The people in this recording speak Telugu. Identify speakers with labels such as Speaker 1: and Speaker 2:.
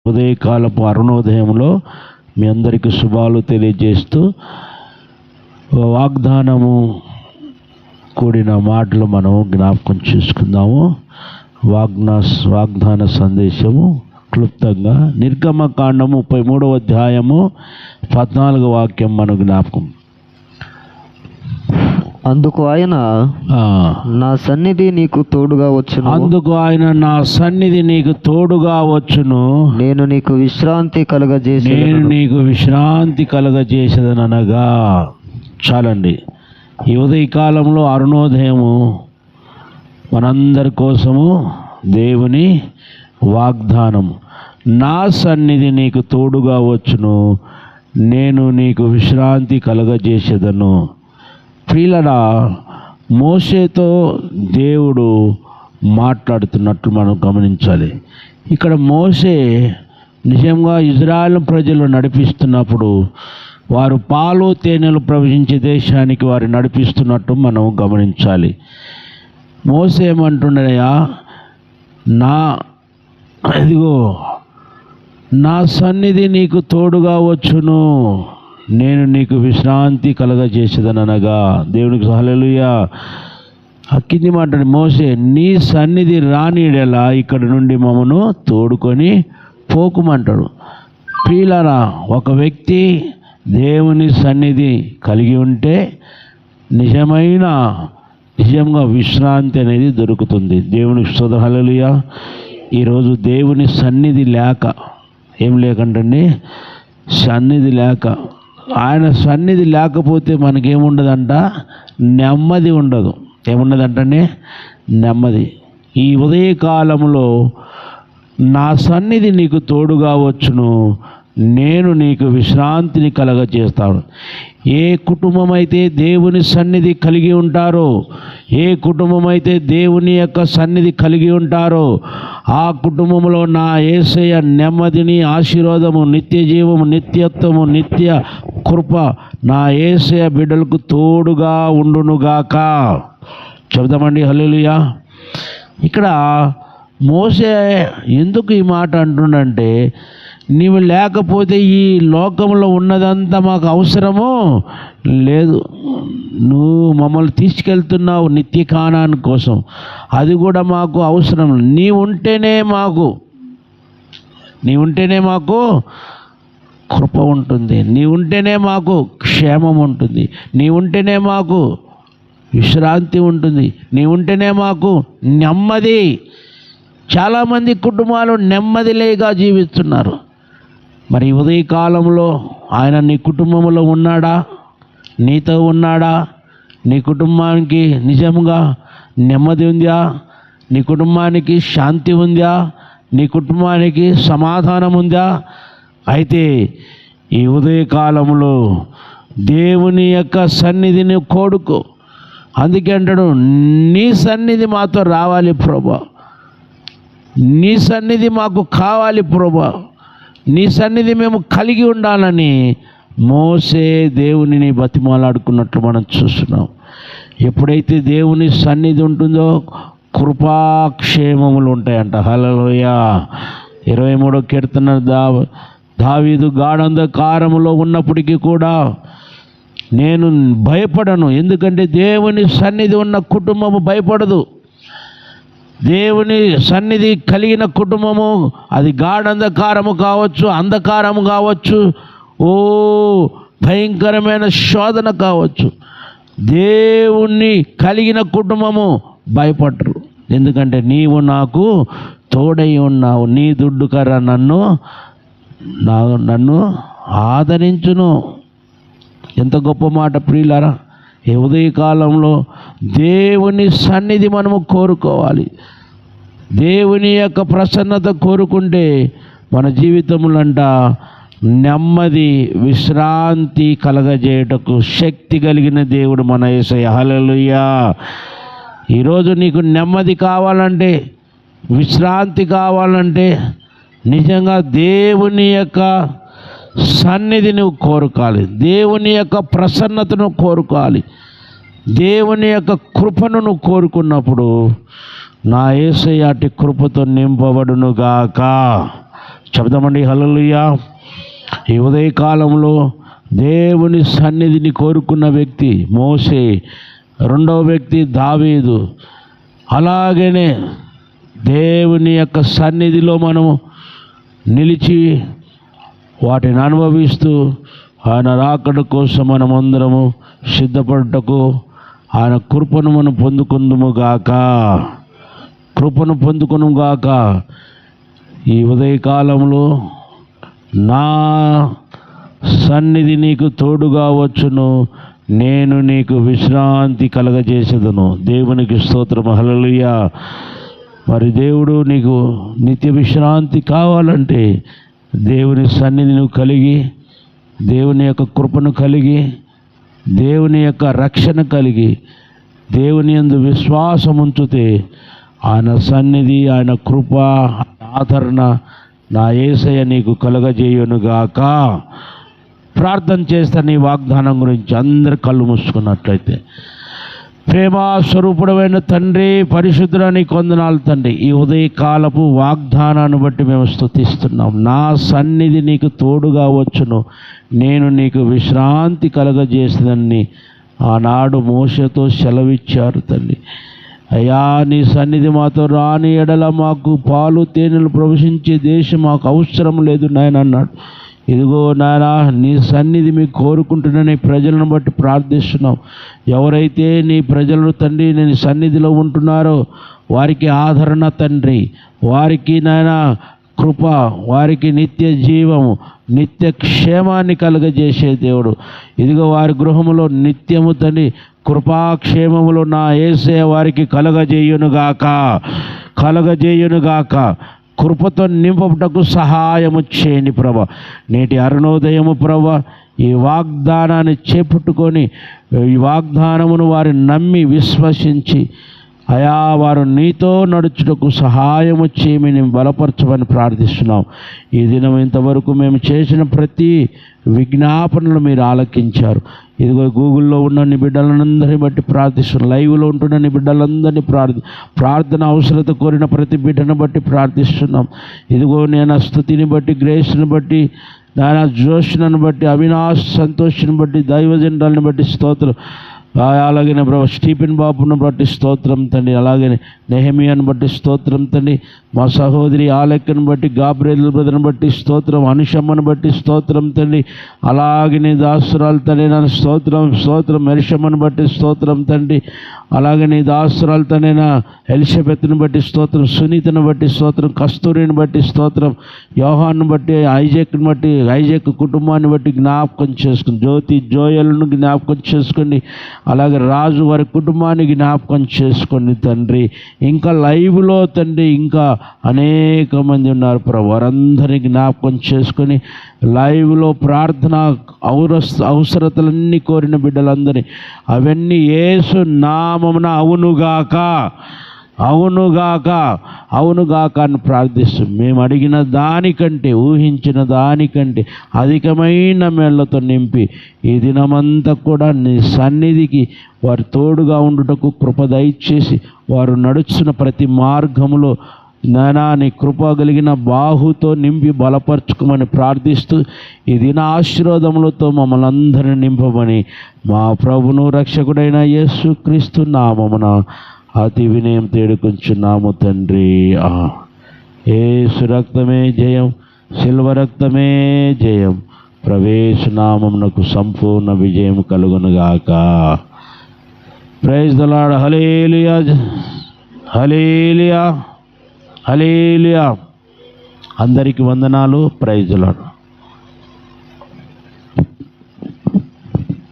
Speaker 1: ఉదయకాలపు అరుణోదయంలో మీ అందరికీ శుభాలు తెలియజేస్తూ వాగ్దానము కూడిన మాటలు మనం జ్ఞాపకం చేసుకుందాము. వాగ్దాన సందేశము క్లుప్తంగా నిర్గమకాండము 33వ అధ్యాయము 14వ వాక్యం మన జ్ఞాపకం.
Speaker 2: అందుకు ఆయన నా సన్నిధి నీకు తోడుగా వచ్చును.
Speaker 1: అందుకు ఆయన నా సన్నిధి నీకు తోడుగా వచ్చును.
Speaker 2: నేను నీకు విశ్రాంతి
Speaker 1: కలగజేసేదనగా. చాలండి. ఈ ఉదయకాలంలో అరుణోదయము మనందరి కోసము దేవుని వాగ్దానం. నా సన్నిధి నీకు తోడుగా వచ్చును, నేను నీకు విశ్రాంతి కలగజేసేదను. ప్రియులారా, మోషేతో దేవుడు మాట్లాడుతున్నట్లు మనం గమనించాలి. ఇక్కడ మోషే నిజంగా ఇజ్రాయెల్ ప్రజలు నడిపిస్తున్నప్పుడు వారు పాలు తేనెలు ప్రవహించే దేశానికి వారు నడిపిస్తున్నట్టు మనం గమనించాలి. మోషే ఏమంటున్నాయా, నా సన్నిధి నీకు తోడుగా వచ్చును, నేను నీకు విశ్రాంతి కలగజేసేదనగా. దేవునికి హల్లెలూయా. కింది మాట, మోషే నీ సన్నిధి రానిడేలా ఇక్కడ నుండి మమ్మను తోడుకొని పోకుమంటాడు. ప్రియులారా, ఒక వ్యక్తి దేవుని సన్నిధి కలిగి ఉంటే నిజంగా విశ్రాంతి అనేది దొరుకుతుంది. దేవునికి స్తోత్రం, హల్లెలూయా. ఈరోజు దేవుని సన్నిధి లేక ఏం లేకంటండి, సన్నిధి లేక, ఆయన సన్నిధి లేకపోతే మనకేముండదంట, నెమ్మది ఉండదు. ఏమున్నదంటే నెమ్మది. ఈ ఉదయకాలంలో నా సన్నిధి నీకు తోడుగా వచ్చును, నేను నీకు విశ్రాంతిని కలగజేస్తాను. ఏ కుటుంబం అయితే దేవుని సన్నిధి కలిగి ఉంటారో, ఏ కుటుంబం అయితే దేవుని యొక్క సన్నిధి కలిగి ఉంటారో, ఆ కుటుంబంలో నా యేసయ్య నెమ్మదిని, ఆశీర్వాదము, నిత్య జీవము, నిత్యత్వము, నిత్య కృప నా యేసయ్య బిడ్డలకు తోడుగా ఉండునుగాక. చెబుదామండి హల్లెలూయా. ఇక్కడ మోషే ఎందుకు ఈ మాట అంటుండంటే, నీవు లేకపోతే ఈ లోకంలో ఉన్నదంతా మాకు అవసరము లేదు. నువ్వు మమ్మల్ని తీసుకెళ్తున్నావు నిత్య కానాని కోసం, అది కూడా మాకు అవసరం. నీ ఉంటేనే మాకు కృప ఉంటుంది, నీ ఉంటేనే మాకు క్షేమం ఉంటుంది, నీ ఉంటేనే మాకు విశ్రాంతి ఉంటుంది, నీ ఉంటేనే మాకు నెమ్మది. చాలామంది కుటుంబాలు నెమ్మది లేక జీవిస్తున్నారు. మరి ఉదయకాలంలో ఆయన నీ కుటుంబంలో ఉన్నాడా, నీతో ఉన్నాడా? నీ కుటుంబానికి నిజంగా నెమ్మది ఉందా? నీ కుటుంబానికి శాంతి ఉందా? నీ కుటుంబానికి సమాధానం ఉందా? అయితే ఈ ఉదయకాలంలో దేవుని యొక్క సన్నిధిని కోరుకో. అందుకే అంటాడు, నీ సన్నిధి మాతో రావాలి ప్రభువా, నీ సన్నిధి మాకు కావాలి ప్రభువా, నీ సన్నిధి మేము కలిగి ఉండాలని మోసే దేవునిని బతిమాలాడుకున్నట్లు మనం చూస్తున్నాం. ఎప్పుడైతే దేవుని సన్నిధి ఉంటుందో కృపాక్షేమములు ఉంటాయంట. హల్లెలూయా. 23వ కీర్తన, దావీదు గాఢంధకారములో ఉన్నప్పటికీ కూడా నేను భయపడను, ఎందుకంటే దేవుని సన్నిధి ఉన్న కుటుంబము భయపడదు. దేవుని సన్నిధి కలిగిన కుటుంబము, అది గాఢంధకారము కావచ్చు, అంధకారము కావచ్చు, భయంకరమైన శోధన కావచ్చు, దేవుణ్ణి కలిగిన కుటుంబము భయపడరు. ఎందుకంటే నీవు నాకు తోడై ఉన్నావు, నీ దుడ్డు కర్ర నన్ను ఆదరించును. ఎంత గొప్ప మాట ప్రియులారా. ఈ ఉదయకాలంలో దేవుని సన్నిధి మనము కోరుకోవాలి. దేవుని యొక్క ప్రసన్నత కోరుకుంటే మన జీవితములంట నెమ్మది, విశ్రాంతి కలగజేయటకు శక్తి కలిగిన దేవుడు మన యేసయ్య. హల్లెలూయా. ఈరోజు నీకు నెమ్మది కావాలంటే, విశ్రాంతి కావాలంటే నిజంగా దేవుని యొక్క సన్నిధి నువ్వు కోరుకోవాలి, దేవుని యొక్క ప్రసన్నతను కోరుకోవాలి, దేవుని యొక్క కృపను నువ్వు కోరుకున్నప్పుడు నా యేసయ్య అట్టి కృపతో నింపబడునుగాక. చెబుదామండి హల్లెలూయా. ఈ ఉదయకాలంలో దేవుని సన్నిధిని కోరుకున్న వ్యక్తి మోషే, రెండవ వ్యక్తి దావీదు. అలాగనే దేవుని యొక్క సన్నిధిలో మనము నిలిచి వాటిని అనుభవిస్తూ ఆయన రాకడ కోసం మనమందరము సిద్ధపడుటకు ఆయన కృపను మనం పొందుకొనుగాక. ఈ ఉదయకాలంలో నా సన్నిధి నీకు తోడుగా వచ్చును, నేను నీకు విశ్రాంతి కలగజేసేదను. దేవునికి స్తోత్రం హల్లెలూయా. మరి దేవుడు నీకు నిత్య విశ్రాంతి కావాలంటే దేవుని సన్నిధి నువ్వు కలిగి, దేవుని యొక్క కృపను కలిగి, దేవుని యొక్క రక్షణ కలిగి, దేవుని యందు విశ్వాసం ఉంచితే ఆయన సన్నిధి, ఆయన కృప, ఆదరణ నా యేసయ్య నీకు కలుగజేయునుగాక. ప్రార్థన చేస్తాను ఈ వాగ్దానం గురించి. అందరు కళ్ళు మూసుకున్నట్లయితే. ప్రేమ స్వరూపుడమైన తండ్రి, పరిశుద్ధుడా నీకు వందనాలు తండ్రి. ఈ ఉదయకాలపు వాగ్దానాన్ని బట్టి మేము స్తుతిస్తున్నాం. నా సన్నిధి నీకు తోడుగా వచ్చును, నేను నీకు విశ్రాంతి కలగజేసేదని ఆనాడు మోషేతో సెలవిచ్చారు తండ్రి. అయ్యా, నీ సన్నిధి మాతో రాని ఎడల మాకు పాలు తేనెలు ప్రవశించే దేశం మాకు అవసరం లేదు నాయన అన్నాడు. ఇదిగో నాయనా, నీ సన్నిధి మీకు కోరుకుంటున్న నీ ప్రజలను బట్టి ప్రార్థిస్తున్నాం. ఎవరైతే నీ ప్రజలను తండ్రి నీ సన్నిధిలో ఉంటున్నారో వారికి ఆదరణ తండ్రి, వారికి నాయన కృప, వారికి నిత్య జీవము, నిత్య క్షేమాన్ని కలుగజేసే దేవుడు. ఇదిగో వారి గృహములో నిత్యము తండ్రి కృపాక్షేమములు నా యేసయ్య వారికి కలుగజేయునుగాక. కృపతో నింపటకు సహాయము చేయండి ప్రభా. నేటి అరుణోదయము ప్రభా, ఈ వాగ్దానాన్ని చేపట్టుకొని ఈ వాగ్దానమును వారు నమ్మి విశ్వసించి అయా వారు నీతో నడుచుటకు సహాయము చేయమని బలపరచమని ప్రార్థిస్తున్నాం. ఈ దినం ఇంతవరకు మేము చేసిన ప్రతి విజ్ఞాపనలు మీరు ఆలకించారు. ఇదిగో గూగుల్లో ఉన్న నీ బిడ్డలందరినీ బట్టి ప్రార్థిస్తున్నాం. లైవ్లో ఉంటున్న నీ బిడ్డలందరినీ ప్రార్థన అవసరత కోరిన ప్రతి బిడ్డను బట్టి ప్రార్థిస్తున్నాం. ఇదిగో నేను స్తుతిని బట్టి, గ్రేస్ని బట్టి, నాయన జోష్ను బట్టి, అవినాష్ సంతోష్ని బట్టి, దైవజనులను బట్టి స్తోత్రం. అలాగే ప్రభు స్టీఫెన్ బాబును బట్టి స్తోత్రం తండ్రి. అలాగే నెహమియాను బట్టి స్తోత్రం తండ్రి. మా సహోదరి ఆలెక్కను బట్టి, గాబ్రియల్ బ్రదర్ని బట్టి స్తోత్రం. అనుషమ్మను బట్టి స్తోత్రం తండ్రి. అలాగే నీ దాసురాలు తండ్రి నన్ను స్తోత్రం. మెరిషమ్మను బట్టి స్తోత్రం తండ్రి. అలాగే నీ దాసురాలు తండ్రి నా ఎలిజబెత్ను బట్టి స్తోత్రం. సునీతను బట్టి స్తోత్రం. కస్తూరిని బట్టి స్తోత్రం. యోహాన్ను బట్టి, ఐజాక్ని బట్టి, ఐజాక్ కుటుంబాన్ని బట్టి జ్ఞాపకం చేసుకుని, జ్యోతి జోయలను జ్ఞాపకం చేసుకోండి. అలాగే రాజు వారి కుటుంబాన్ని జ్ఞాపకం చేసుకోండి తండ్రి. ఇంకా లైవ్లో తండ్రి ఇంకా అనేక మంది ఉన్నారు ప్రభు, వారందరినీ జ్ఞాపకం చేసుకొని లైవ్లో ప్రార్థన అవసరతలన్నీ కోరిన బిడ్డలందరినీ అవన్నీ యేసు నామమున అవునుగాక అని ప్రార్థిస్తూ మేము అడిగిన దానికంటే, ఊహించిన దానికంటే అధికమైన మేళ్లతో నింపి ఈ దినమంతా కూడా నీ సన్నిధికి వారు తోడుగా ఉండుటకు కృప దయచేసి వారు నడుచున్న ప్రతి మార్గములో నాయనా నీ కృప కలిగిన బాహుతో నింపి బలపరచుకోమని ప్రార్థిస్తూ ఈ దిన ఆశీర్వాదములతో మమ్మల్ని అందరినీ నింపమని మా ప్రభును రక్షకుడైన యేసుక్రీస్తు నామమున అతి వినయం తేడుకొంచున్నాము తండ్రి. యేసు రక్తమే జయం, శిల్వ రక్తమే జయం. ప్రవేశనామమునకు సంపూర్ణ విజయం కలుగునుగాక. Praise the lord. Hallelujah, hallelujah, hallelujah. అందరికీ వందనాలు. Praise the lord.